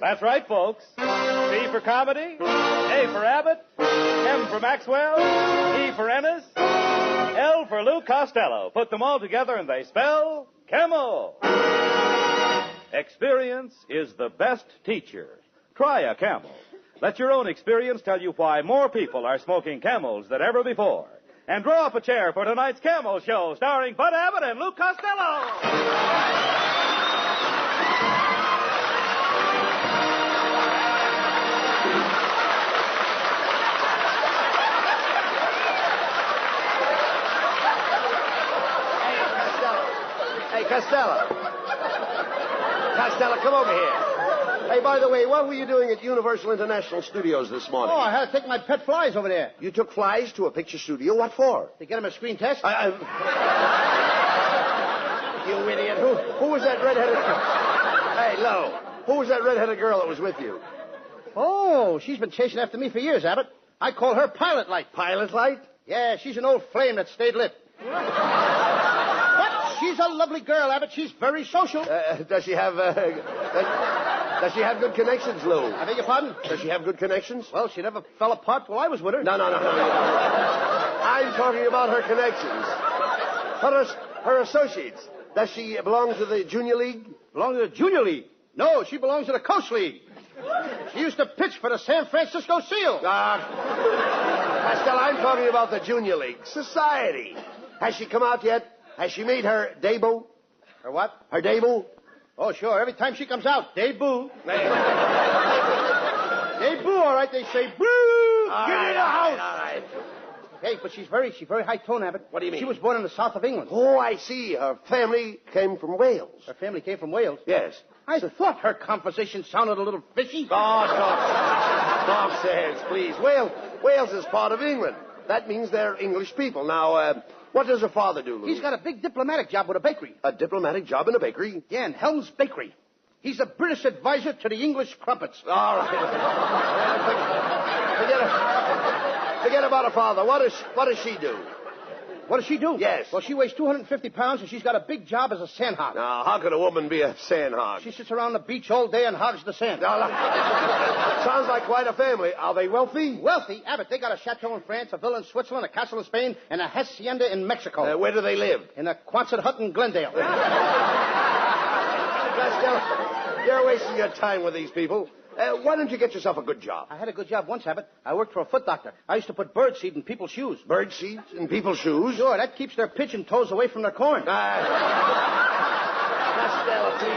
That's right, folks. C for comedy, A for Abbott, M for Maxwell, E for Ennis, L for Lou Costello. Put them all together and they spell Camel. Experience is the best teacher. Try a Camel. Let your own experience tell you why more people are smoking Camels than ever before. And draw up a chair for tonight's Camel Show, starring Bud Abbott and Lou Costello. Hey, Costello. Costello, come over here. Hey, by the way, what were you doing at Universal International Studios this morning? Oh, I had to take my pet flies over there. You took flies to a picture studio? What for? To get them a screen test. You idiot. Who was that redheaded... Hey, Lo. Who was that redheaded girl that was with you? Oh, she's been chasing after me for years, Abbott. I call her Pilot Light. Pilot Light? Yeah, she's an old flame that stayed lit. She's a lovely girl, Abbott. She's very social. Does she have does she have good connections, Lou? I beg your pardon? Does she have good connections? Well, she never fell apart while I was with her. No. I'm talking about her connections. Her associates. Does she belong to the Junior League? Belong to the Junior League? No, she belongs to the Coast League. She used to pitch for the San Francisco Seals. Costello, I'm talking about the Junior League. Society. Has she come out yet? Has she made her debut? Her what? Her debut? Oh, sure. Every time she comes out, debut. Debut, all right. They say, boo! Get in the house! All right. Hey, but she's very high-tone, Abbott. What do you mean? She was born in the south of England. Oh, I see. Her family came from Wales. Her family came from Wales? Yes. I thought her composition sounded a little fishy. Oh, talk sense, please. Wales is part of England. That means they're English people. Now, what does her father do, Lou? He's got a big diplomatic job with a bakery. A diplomatic job in a bakery? Yeah, in Helm's Bakery. He's a British advisor to the English crumpets. All right. Forget about her father. What does she do? What does she do? Yes. Well, she weighs 250 pounds, and she's got a big job as a sandhog. Now, how could a woman be a sandhog? She sits around the beach all day and hogs the sand. Sounds like quite a family. Are they wealthy? Wealthy? Abbott, they got a chateau in France, a villa in Switzerland, a castle in Spain, and a hacienda in Mexico. Where do they live? In a Quonset hut in Glendale. Costello, you're wasting your time with these people. Why don't you get yourself a good job? I had a good job once, Abbott. I worked for a foot doctor. I used to put bird seed in people's shoes. Bird seeds in people's shoes? Sure, that keeps their pigeon toes away from their corn. Costello, please.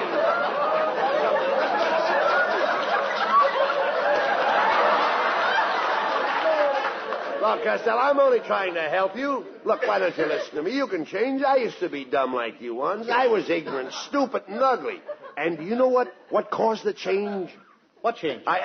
Look, Costello, I'm only trying to help you. Look, why don't you listen to me? You can change. I used to be dumb like you once. I was ignorant, stupid, and ugly. And do you know what caused the change? What change? Costello,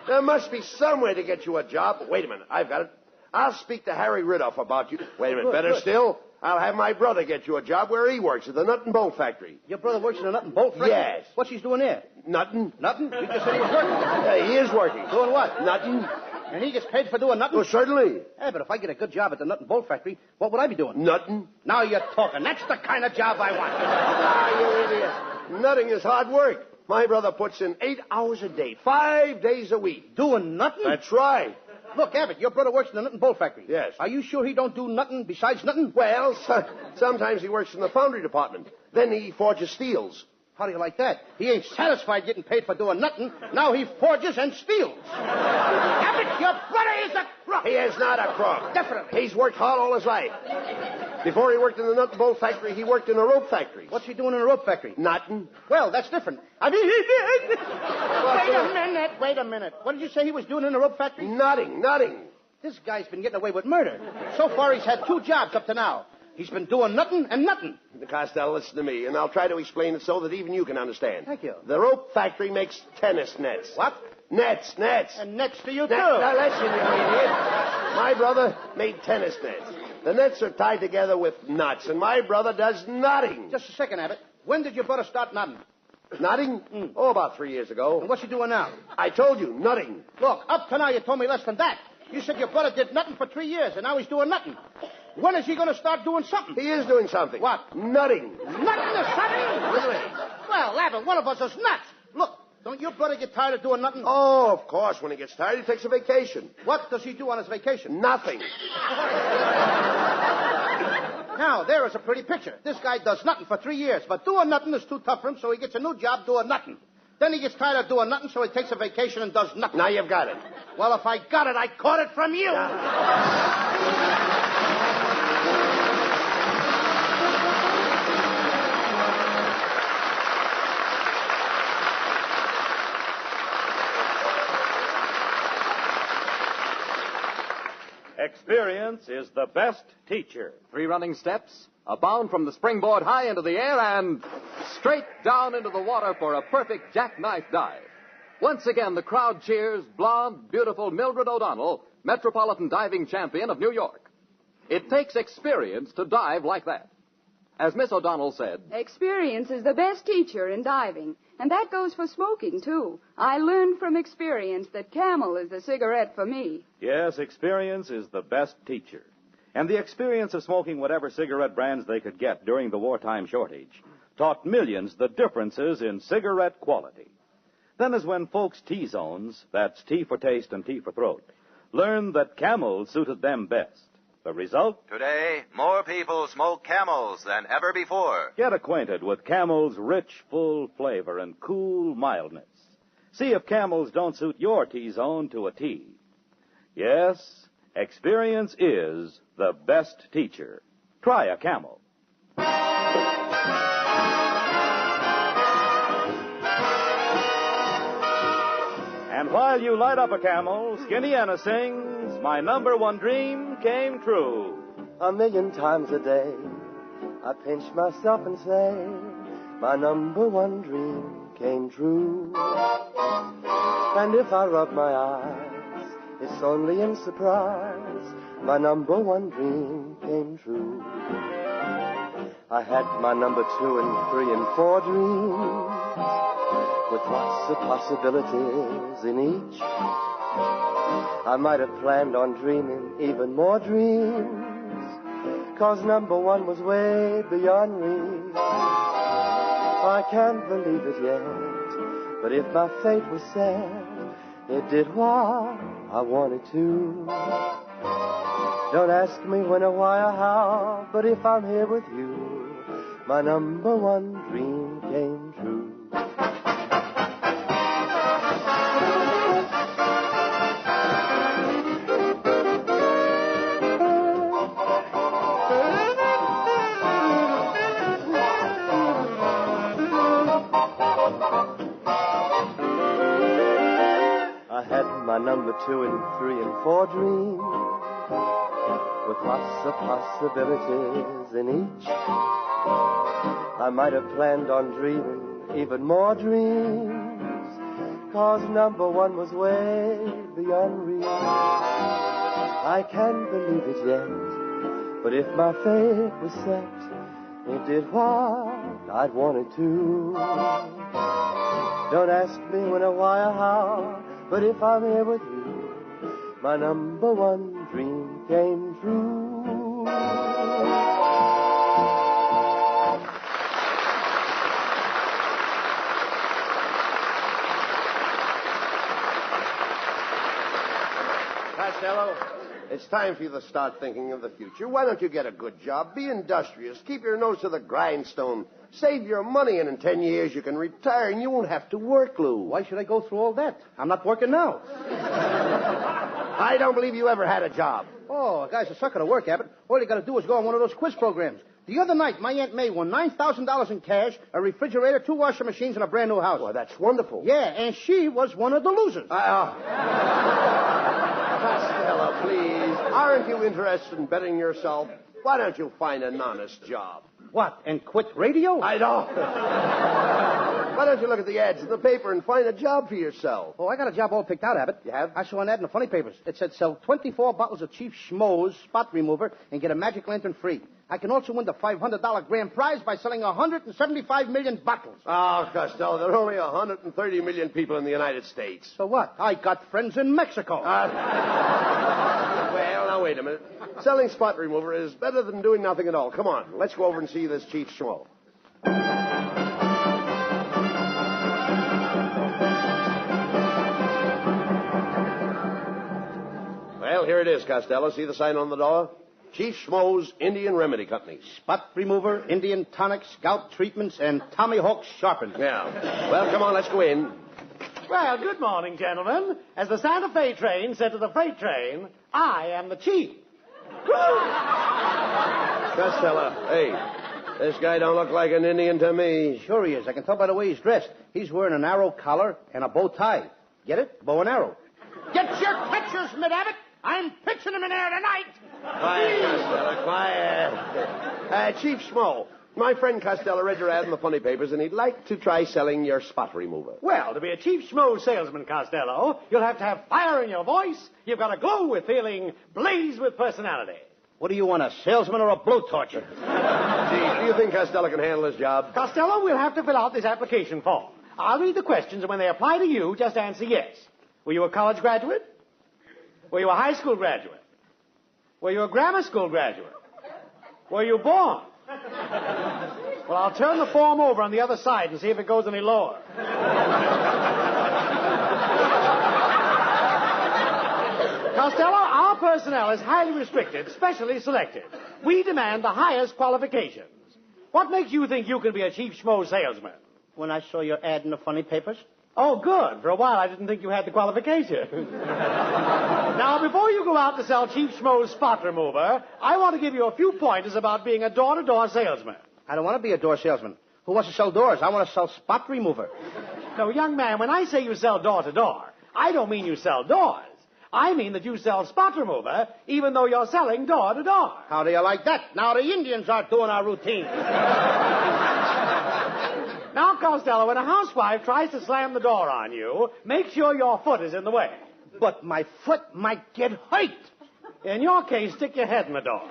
there must be some way to get you a job. Wait a minute, I've got it. I'll speak to Harry Riddoff about you. Wait a minute, better still, I'll have my brother get you a job where he works, at the nut and bolt factory. Your brother works in a nut and bolt factory? Yes. What's he doing there? Nothing. Nothing? You just said he was working. Yeah, he is working. Doing what? Nothing. And he gets paid for doing nothing? Well, certainly. Yeah, but if I get a good job at the nut and bolt factory, what would I be doing? Nothing. Now you're talking. That's the kind of job I want. You idiot. Nutting is hard work. My brother puts in 8 hours a day, 5 days a week. Doing nothing? That's right. Look, Abbott, your brother works in the nut and bolt factory. Yes. Are you sure he don't do nothing besides nothing? Well, sometimes he works in the foundry department. Then he forges steels. How do you like that? He ain't satisfied getting paid for doing nothing. Now he forges and steals. Abbott, your brother is a crook. He is not a crook. Definitely. He's worked hard all his life. Before he worked in the nut and bolt factory, he worked in a rope factory. What's he doing in a rope factory? Nothing. Well, that's different. I mean, Wait a minute. What did you say he was doing in a rope factory? Nothing. This guy's been getting away with murder. So far, he's had 2 jobs up to now. He's been doing nothing and nothing. Costello, listen to me, and I'll try to explain it so that even you can understand. Thank you. The rope factory makes tennis nets. What? Nets. And nets to you, too. Now, listen, you idiot. My brother made tennis nets. The nets are tied together with nuts, and my brother does nothing. Just a second, Abbott. When did your brother start nutting? Nutting? Oh, about 3 years ago. And what's he doing now? I told you, nutting. Look, up to now you told me less than that. You said your brother did nothing for 3 years, and now he's doing nothing. When is he going to start doing something? He is doing something. What? Nutting. Nothing or something? Really? Well, Abbott, one of us is nuts. Look, don't your brother get tired of doing nothing? Oh, of course. When he gets tired, he takes a vacation. What does he do on his vacation? Nothing. Now, there is a pretty picture. This guy does nothing for 3 years, but doing nothing is too tough for him, so he gets a new job doing nothing. Then he gets tired of doing nothing, so he takes a vacation and does nothing. Now you've got it. Well, if I got it, I caught it from you. Experience is the best teacher. 3 running steps, a bound from the springboard high into the air, and straight down into the water for a perfect jackknife dive. Once again, the crowd cheers blonde, beautiful Mildred O'Donnell, Metropolitan Diving Champion of New York. It takes experience to dive like that. As Miss O'Donnell said, experience is the best teacher in diving. And that goes for smoking, too. I learned from experience that Camel is the cigarette for me. Yes, experience is the best teacher. And the experience of smoking whatever cigarette brands they could get during the wartime shortage taught millions the differences in cigarette quality. Then as when folks' T-zones, that's T for taste and T for throat, learned that Camel suited them best. The result? Today, more people smoke Camels than ever before. Get acquainted with Camel's rich, full flavor and cool mildness. See if Camels don't suit your T-zone to a T. Yes, experience is the best teacher. Try a Camel. And while you light up a Camel, Skinny Anna sings, "My number one dream came true." 1,000,000 times a day, I pinch myself and say, my number one dream came true. And if I rub my eyes, it's only in surprise, my number one dream came true. I had my number 2 and 3 and 4 dreams, with lots of possibilities in each. I might have planned on dreaming even more dreams, 'cause number one was way beyond reach. I can't believe it yet, but if my fate was set, it did what I wanted to. Don't ask me when or why or how, but if I'm here with you, my number one dream came true. I had my number 2 and 3 and 4 dreams, with lots of possibilities in each. I might have planned on dreaming even more dreams, 'cause number one was way beyond reach. I can't believe it yet, but if my fate was set, it did what I'd wanted to. Don't ask me when or why or how, but if I'm here with you, my number one dream came true. Costello, it's time for you to start thinking of the future. Why don't you get a good job? Be industrious. Keep your nose to the grindstone. Save your money, and in 10 years you can retire, and you won't have to work, Lou. Why should I go through all that? I'm not working now. I don't believe you ever had a job. Oh, a guy's a sucker to work, Abbott. All you got to do is go on one of those quiz programs. The other night, my Aunt May won $9,000 in cash, a refrigerator, 2 washing machines, and a brand new house. Well, that's wonderful. Yeah, and she was one of the losers. Costello, please. Aren't you interested in bettering yourself? Why don't you find an honest job? What, and quit radio? I don't. Why don't you look at the ads in the paper and find a job for yourself? Oh, I got a job all picked out, Abbott. You have? I saw an ad in the funny papers. It said sell 24 bottles of Chief Schmo's spot remover and get a magic lantern free. I can also win the $500 grand prize by selling 175 million bottles. Oh, Costello, there are only 130 million people in the United States. So what? I got friends in Mexico. Well, now, wait a minute. Selling spot remover is better than doing nothing at all. Come on, let's go over and see this Chief Schmo. it is, Costello. See the sign on the door? Chief Schmo's Indian Remedy Company. Spot remover, Indian tonic, scalp treatments, and Tommy Hawk sharpened. Yeah. Well, come on, let's go in. Well, good morning, gentlemen. As the Santa Fe train said to the freight train, I am the chief. Costello, hey, this guy don't look like an Indian to me. Sure he is. I can tell by the way he's dressed. He's wearing an arrow collar and a bow tie. Get it? Bow and arrow. Get your pictures, Mid Abbott. I'm pitching them in there tonight. Quiet, Costello, quiet. Chief Schmo, my friend Costello read your ad in the funny papers, and he'd like to try selling your spot remover. Well, to be a Chief Schmo salesman, Costello, you'll have to have fire in your voice. You've got to glow with feeling, blaze with personality. What do you want, a salesman or a blowtorcher? Gee, do you think Costello can handle his job? Costello, we'll have to fill out this application form. I'll read the questions, and when they apply to you, just answer yes. Were you a college graduate? Were you a high school graduate? Were you a grammar school graduate? Were you born? Well, I'll turn the form over on the other side and see if it goes any lower. Costello, our personnel is highly restricted, specially selected. We demand the highest qualifications. What makes you think you can be a Chief Schmo salesman? When I saw your ad in the funny papers. Oh, good. For a while, I didn't think you had the qualifications. Now, before you go out to sell Chief Schmo's spot remover, I want to give you a few pointers about being a door-to-door salesman. I don't want to be a door salesman. Who wants to sell doors? I want to sell spot remover. No, young man, when I say you sell door-to-door, I don't mean you sell doors. I mean that you sell spot remover, even though you're selling door-to-door. How do you like that? Now the Indians are doing our routine. Now, Costello, when a housewife tries to slam the door on you, make sure your foot is in the way. But my foot might get hurt. In your case, stick your head in the door.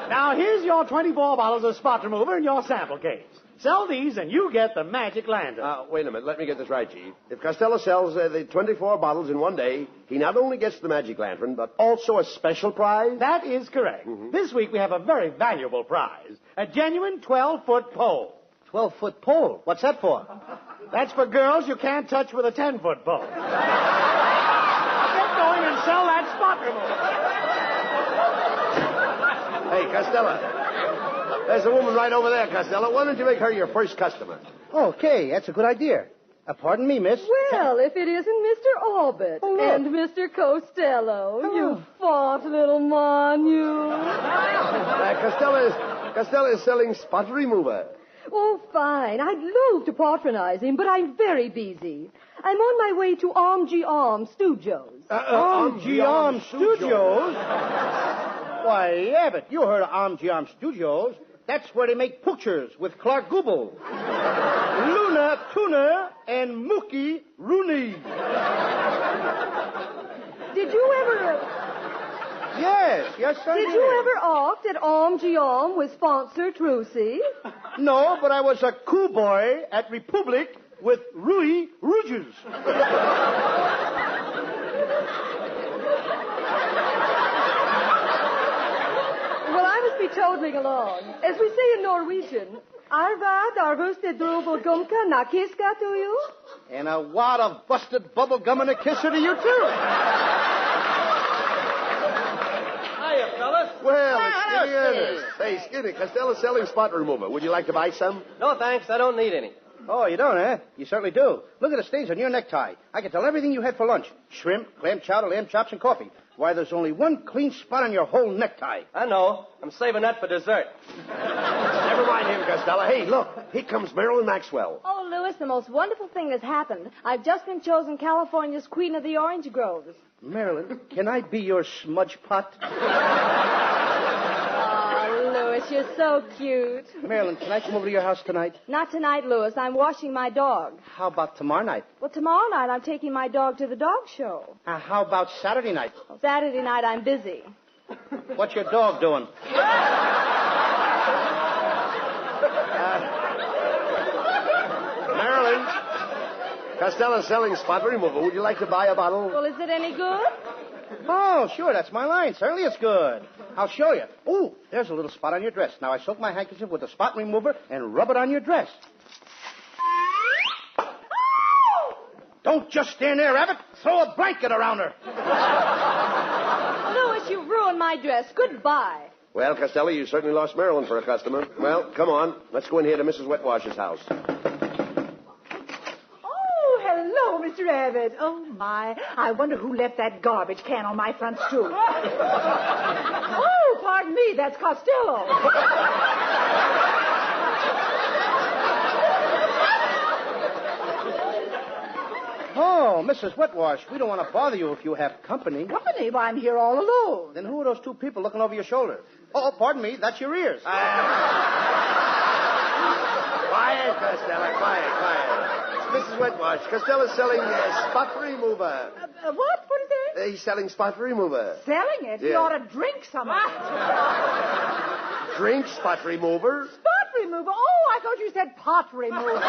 Now, here's your 24 bottles of spot remover in your sample case. Sell these and you get the magic lantern. Wait a minute. Let me get this right, Chief. If Costello sells the 24 bottles in one day, he not only gets the magic lantern, but also a special prize? That is correct. Mm-hmm. This week we have a very valuable prize. A genuine 12-foot pole. 12-foot pole? What's that for? That's for girls you can't touch with a 10-foot pole. Get going and sell that spot remover. Hey, Costello. There's a woman right over there, Costello. Why don't you make her your first customer? Okay, that's a good idea. Pardon me, miss. Well, if it isn't Mr. Abbott and Mr. Costello, you fat little man, you. Costello is selling spot remover. Oh, fine. I'd love to patronize him, but I'm very busy. I'm on my way to Arm Studios. Arm Studios? Why, Abbott, you heard of Arm Studios. That's where they make pictures with Clark Gable, Luna Tuna, and Mookie Rooney. Did you ever... Yes, I did. Did you ever opt at Arm with sponsor Trucy? No, but I was a cool boy at Republic with Rui Rouges. Well, I must be toddling along. As we say in Norwegian, Arvad arvuste drobel gumka nakiska to you? And a wad of busted bubble gum and a kisser to you, too. Hiya, fellas. Well, it's Skinny Ernest. Hey, Skinny, Costello's selling spot remover. Would you like to buy some? No, thanks. I don't need any. Oh, you don't, eh? You certainly do. Look at the stains on your necktie. I can tell everything you had for lunch. Shrimp, clam chowder, lamb chops, and coffee. Why, there's only one clean spot on your whole necktie. I know. I'm saving that for dessert. Never mind him, Costello. Hey, look. Here comes Marilyn Maxwell. Oh, Louis, the most wonderful thing has happened. I've just been chosen California's Queen of the Orange Groves. Marilyn, can I be your smudge pot? Oh, Louis, you're so cute. Marilyn, can I come over to your house tonight? Not tonight, Louis. I'm washing my dog. How about tomorrow night? Well, tomorrow night I'm taking my dog to the dog show. How about Saturday night? Well, Saturday night I'm busy. What's your dog doing? Marilyn, Costello's selling spot remover. Would you like to buy a bottle? Well, is it any good? Oh, sure, that's my line. Certainly it's good. I'll show you. Oh, there's a little spot on your dress. Now, I soak my handkerchief with the spot remover and rub it on your dress. Don't just stand there, Abbott. Throw a blanket around her. my dress. Goodbye. Well, Costello, you certainly lost Marilyn for a customer. Well, come on. Let's go in here to Mrs. Wetwash's house. Oh, hello, Mr. Abbott. Oh, my. I wonder who left that garbage can on my front stoop. Oh, pardon me. That's Costello. Oh, Mrs. Wetwash, we don't want to bother you if you have company. Company? Why, I'm here all alone. Then who are those two people looking over your shoulder? Oh, pardon me. That's your ears. Quiet, Costello. Quiet. Mrs. Wetwash, Costello's selling spot remover. What? What is that? He's selling spot remover. Selling it? He Yeah. ought to drink some of it. Drink spot remover? Spot remover? Oh, I thought you said pot remover.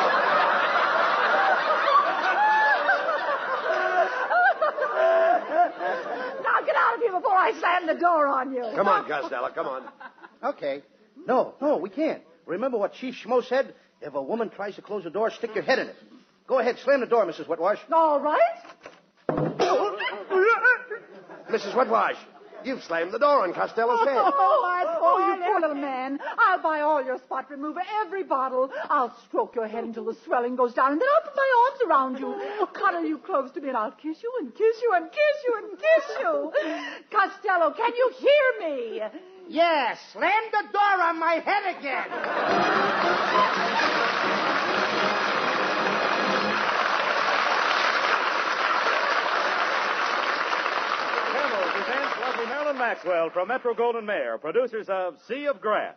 Now get out of here before I slam the door on you. Come on, Costello, come on. Okay. No, we can't. Remember what Chief Schmo said? If a woman tries to close the door, stick your head in it. Go ahead, slam the door, Mrs. Wetwash. All right. Mrs. Wetwash, you've slammed the door on Costello's head. Oh, you poor little man. I'll buy all your spot remover, every bottle. I'll stroke your head until the swelling goes down, and then I'll put my arms around you, cuddle you close to me, and I'll kiss you and kiss you and kiss you and kiss you. Costello, can you hear me? Yeah, slam the door on my head again. Camel presents lovely Marilyn Maxwell from Metro-Goldwyn-Mayer, producers of Sea of Grass.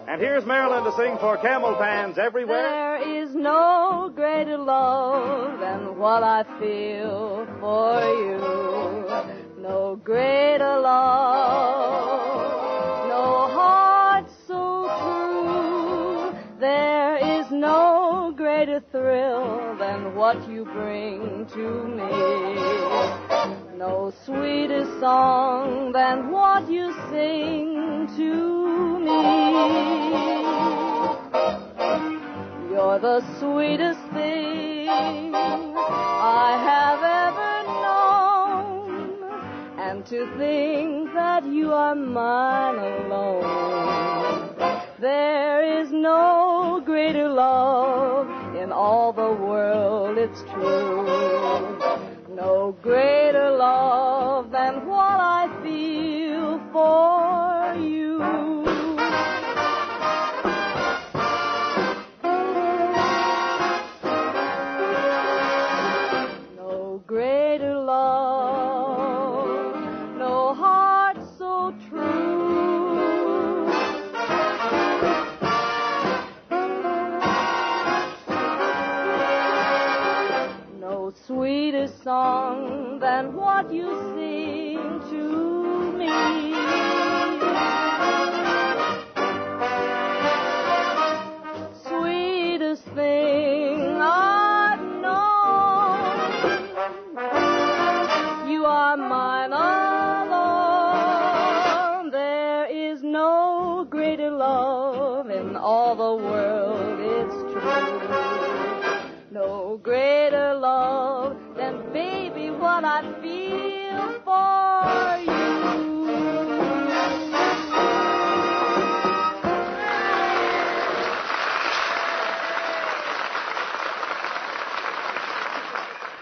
And here's Marilyn to sing for camel fans everywhere. There is no greater love than what I feel for you. No greater love, no heart so true. There is no greater thrill than what you bring to me. No sweeter song than what you sing to me. You're the sweetest thing I have ever known, and to think that you are mine alone. There is no greater love in all the world, it's true. No greater love than what I feel for you. No greater love, no heart so true. No sweeter song than what you sing to me. Sweetest thing I've known. You are mine alone. There is no greater love in all the world, it's true. No greater love than, baby, what I feel for you.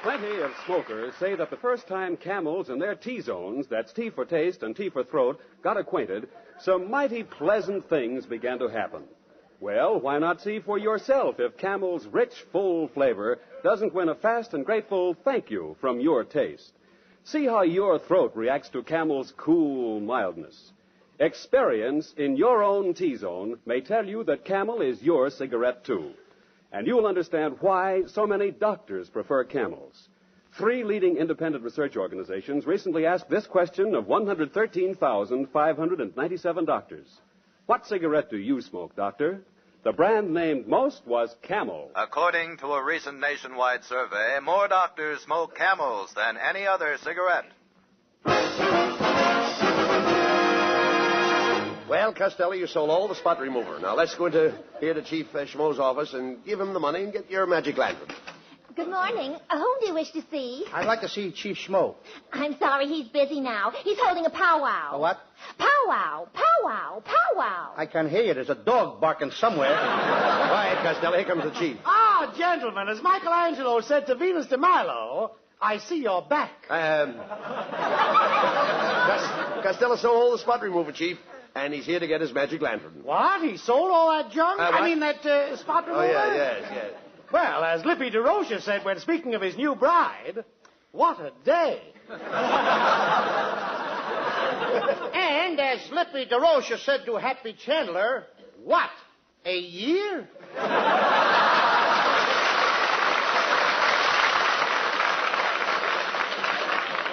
Plenty of smokers say that the first time camels in their T-zones, that's T for taste and T for throat, got acquainted, some mighty pleasant things began to happen. Well, why not see for yourself if Camel's rich, full flavor doesn't win a fast and grateful thank you from your taste. See how your throat reacts to Camel's cool mildness. Experience in your own T-zone may tell you that Camel is your cigarette, too. And you'll understand why so many doctors prefer Camels. 3 leading independent research organizations recently asked this question of 113,597 doctors. What cigarette do you smoke, doctor? The brand named most was Camel. According to a recent nationwide survey, more doctors smoke Camels than any other cigarette. Well, Costello, you sold all the spot remover. Now let's go into here to Chief Schmo's office and give him the money and get your magic lantern. Good morning. Whom do you wish to see? I'd like to see Chief Schmo. I'm sorry, he's busy now. He's holding a powwow. A what? Powwow, powwow, powwow. I can hear you. There's a dog barking somewhere. Quiet, Costello. Here comes the chief. Ah, gentlemen, as Michelangelo said to Venus de Milo, I see you're back. Costello sold all the spot remover, Chief, and he's here to get his magic lantern. What? He sold all that junk? What? I mean, that spot remover? Oh, yes. Well, as Lippy DeRocher said when speaking of his new bride, what a day. And as Lippy DeRocher said to Happy Chandler, what? A year?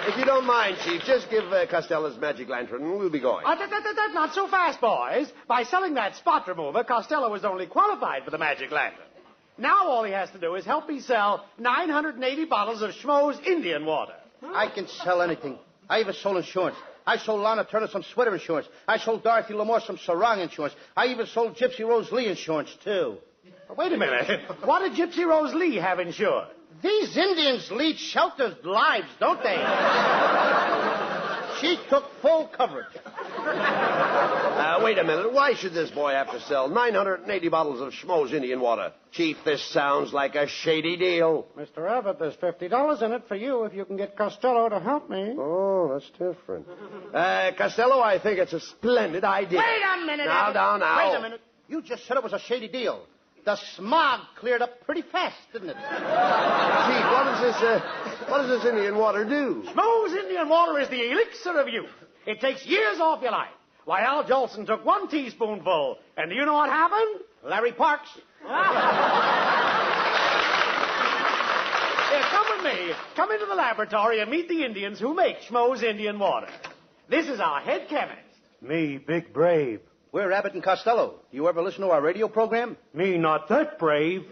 If you don't mind, Chief, just give Costello his magic lantern and we'll be going. Not so fast, boys. By selling that spot remover, Costello was only qualified for the magic lantern. Now all he has to do is help me sell 980 bottles of Schmo's Indian water. I can sell anything. I even sold insurance. I sold Lana Turner some sweater insurance. I sold Dorothy Lamore some sarong insurance. I even sold Gypsy Rose Lee insurance, too. Wait a minute. What did Gypsy Rose Lee have insured? These Indians lead shelters' lives, don't they? She took full coverage. Wait a minute. Why should this boy have to sell 980 bottles of Schmo's Indian water? Chief, this sounds like a shady deal. Mr. Abbott, there's $50 in it for you if you can get Costello to help me. Oh, that's different. Costello, I think it's a splendid idea. Wait a minute, Now. Wait a minute. You just said it was a shady deal. The smog cleared up pretty fast, didn't it? Chief, what does this Indian water do? Schmo's Indian water is the elixir of youth. It takes years off your life. Why, Al Jolson took 1 teaspoonful, and do you know what happened? Larry Parks. Here, come with me. Come into the laboratory and meet the Indians who make Schmo's Indian water. This is our head chemist. Me, big brave. We're Abbott and Costello. Do you ever listen to our radio program? Me not that brave.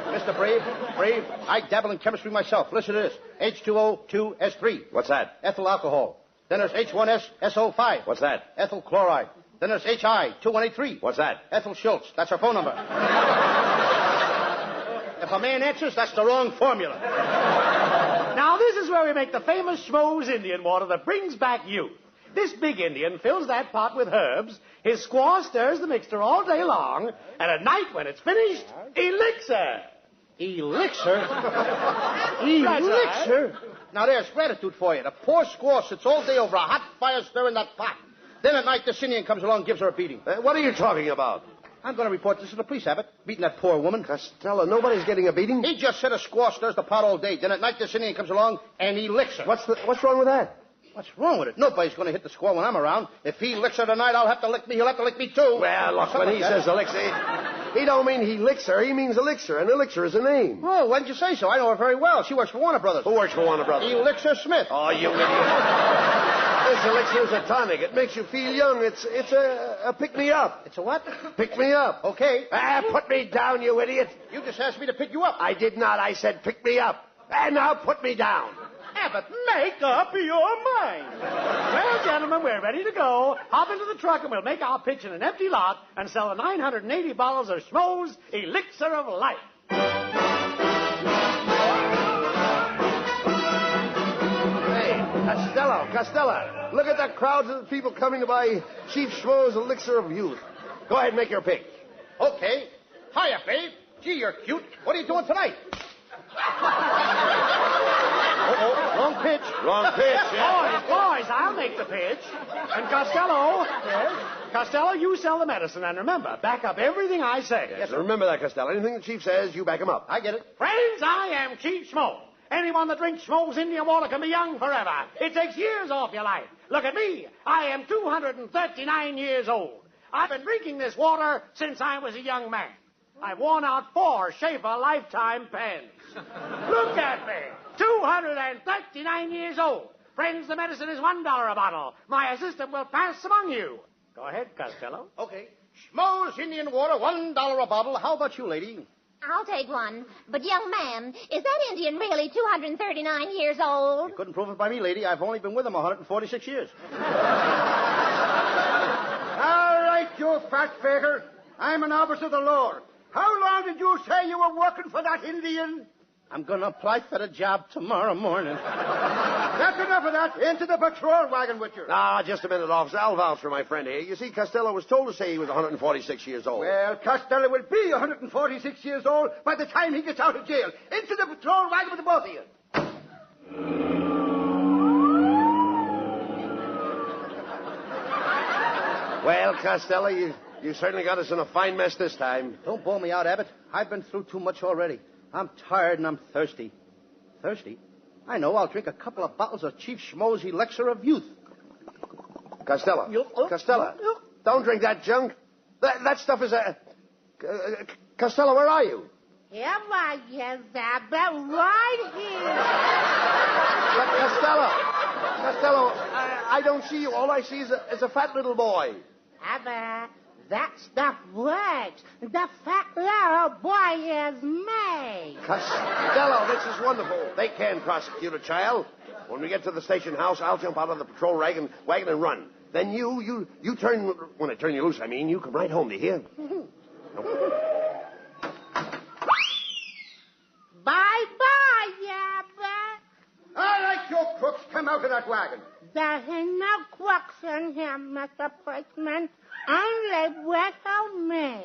Mr. Brave, I dabble in chemistry myself. Listen to this. H2O2S3. What's that? Ethyl alcohol. Then there's H1SSO5. What's that? Ethyl chloride. Then there's HI2183. What's that? Ethel Schultz. That's her phone number. If a man answers, that's the wrong formula. Now, this is where we make the famous Schmo's Indian water that brings back youth. This big Indian fills that pot with herbs. His squaw stirs the mixture all day long. And at night, when it's finished, elixir. Elixir? Elixir? Now, there's gratitude for you. The poor squaw sits all day over a hot fire stirring that pot. Then at night, this Indian comes along and gives her a beating. What are you talking about? I'm going to report this to the police, Abbott. Beating that poor woman. Costello, nobody's getting a beating? He just said a squaw stirs the pot all day. Then at night, this Indian comes along and he licks her. What's wrong with that? What's wrong with it? Nobody's going to hit the squaw when I'm around. If he licks her tonight, I'll have to lick me. He'll have to lick me, too. Well, look, when he says elixir, he don't mean he licks her. He means elixir, and elixir is a name. Oh, why didn't you say so? I know her very well. She works for Warner Brothers. Who works for Warner Brothers? Elixir Smith. Oh, you idiot. This elixir is a tonic. It makes you feel young. It's a pick-me-up. It's a what? Pick-me-up. Okay. Put me down, you idiot. You just asked me to pick you up. I did not. I said pick me up. And now put me down. Abbott, make up your mind. Well, gentlemen, we're ready to go. Hop into the truck and we'll make our pitch in an empty lot and sell the 980 bottles of Schmo's Elixir of Life. Hey, Costello, look at that crowds of people coming to buy Chief Schmo's Elixir of Youth. Go ahead and make your pick. Okay. Hiya, babe. Gee, you're cute. What are you doing tonight? Wrong pitch. Wrong pitch, yeah. Boys, I'll make the pitch. And Costello. Yes? Costello, you sell the medicine. And remember, back up everything I say. Yes, remember that, Costello. Anything the chief says, you back him up. I get it. Friends, I am Chief Schmo. Anyone that drinks Schmo's Indian water can be young forever. It takes years off your life. Look at me. I am 239 years old. I've been drinking this water since I was a young man. I've worn out 4 Schaefer Lifetime pens. Look at me. 239 years old. Friends, the medicine is $1 a bottle. My assistant will pass among you. Go ahead, Costello. Okay. Schmo's Indian water, $1 a bottle. How about you, lady? I'll take one. But, young man, is that Indian really 239 years old? You couldn't prove it by me, lady. I've only been with him 146 years. All right, you fat faker. I'm an officer of the law. How long did you say you were working for that Indian? I'm going to apply for the job tomorrow morning. That's enough of that. Into the patrol wagon with you. Ah, just a minute, officer. I'll vouch for my friend here. You see, Costello was told to say he was 146 years old. Well, Costello will be 146 years old by the time he gets out of jail. Into the patrol wagon with the both of you. Well, Costello, you certainly got us in a fine mess this time. Don't bawl me out, Abbott. I've been through too much already. I'm tired and I'm thirsty. Thirsty? I know. I'll drink a couple of bottles of Chief Schmo's Elixir of Youth. Costello. Costello. Don't drink that junk. That stuff is a... Costello, where are you? Here I is, Abbott, right here. Costello, I don't see you. All I see is a fat little boy. Abbott, that stuff works. The fat little boy is me. Costello, this is wonderful. They can prosecute a child. When we get to the station house, I'll jump out of the patrol wagon and run. Then you turn... When I turn you loose, I mean, you come right home, do you hear? Bye-bye, Abbott. All right, you crooks, come out of that wagon. There ain't no crooks in here, Mr. Policeman. Only without me.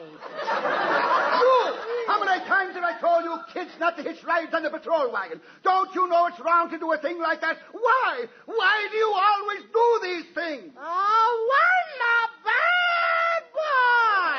You! How many times have I told you kids not to hitch rides on the patrol wagon? Don't you know it's wrong to do a thing like that? Why? Why do you always do these things? Oh, I'm a bad boy!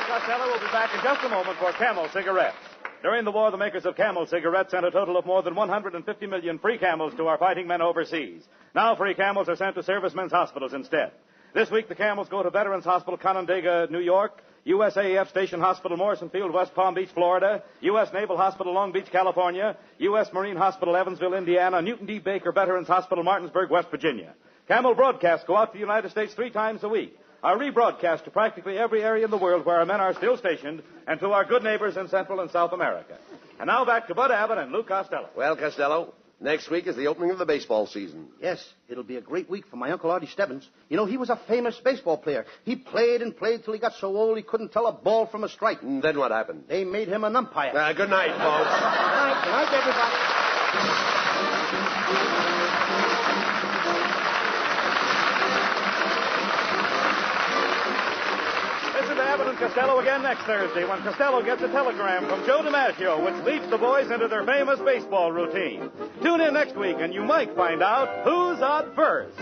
Costello will be back in just a moment for Camel cigarettes. During the war, the makers of Camel cigarettes sent a total of more than 150 million free Camels to our fighting men overseas. Now free Camels are sent to servicemen's hospitals instead. This week, the Camels go to Veterans Hospital, Canandaigua, New York, USAF Station Hospital, Morrison Field, West Palm Beach, Florida, U.S. Naval Hospital, Long Beach, California, U.S. Marine Hospital, Evansville, Indiana, Newton D. Baker Veterans Hospital, Martinsburg, West Virginia. Camel broadcasts go out to the United States 3 times a week. Are rebroadcast to practically every area in the world where our men are still stationed, and to our good neighbors in Central and South America. And now back to Bud Abbott and Lou Costello. Well, Costello, next week is the opening of the baseball season. Yes, it'll be a great week for my Uncle Artie Stebbins. You know, he was a famous baseball player. He played and played till he got so old he couldn't tell a ball from a strike. And then what happened? They made him an umpire. Good night, folks. Good night, everybody. Abbott and Costello again next Thursday when Costello gets a telegram from Joe DiMaggio, which leads the boys into their famous baseball routine. Tune in next week and you might find out who's on first.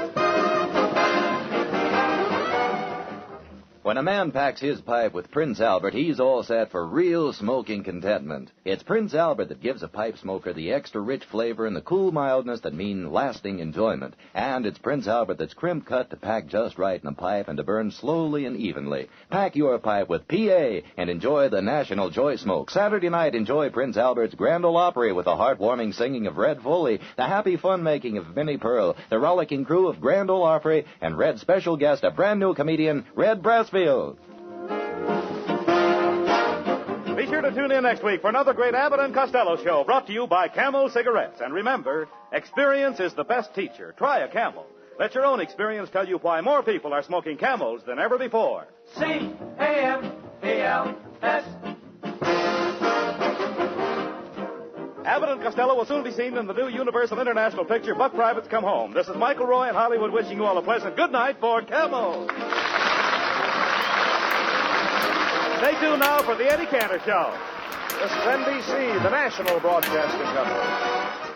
When a man packs his pipe with Prince Albert, he's all set for real smoking contentment. It's Prince Albert that gives a pipe smoker the extra rich flavor and the cool mildness that mean lasting enjoyment. And it's Prince Albert that's crimp-cut to pack just right in a pipe and to burn slowly and evenly. Pack your pipe with PA and enjoy the National Joy Smoke. Saturday night, enjoy Prince Albert's Grand Ole Opry with the heartwarming singing of Red Foley, the happy fun-making of Vinnie Pearl, the rollicking crew of Grand Ole Opry, and Red's special guest, a brand-new comedian, Red Brassfield. Be sure to tune in next week for another great Abbott and Costello show brought to you by Camel Cigarettes. And remember, experience is the best teacher. Try a Camel. Let your own experience tell you why more people are smoking Camels than ever before. C-A-M-E-L-S. Abbott and Costello will soon be seen in the new Universal International picture, Buck Privates Come Home. This is Michael Roy in Hollywood wishing you all a pleasant good night for Camel. Stay tuned now for the Eddie Cantor Show. This is NBC, the national broadcasting company.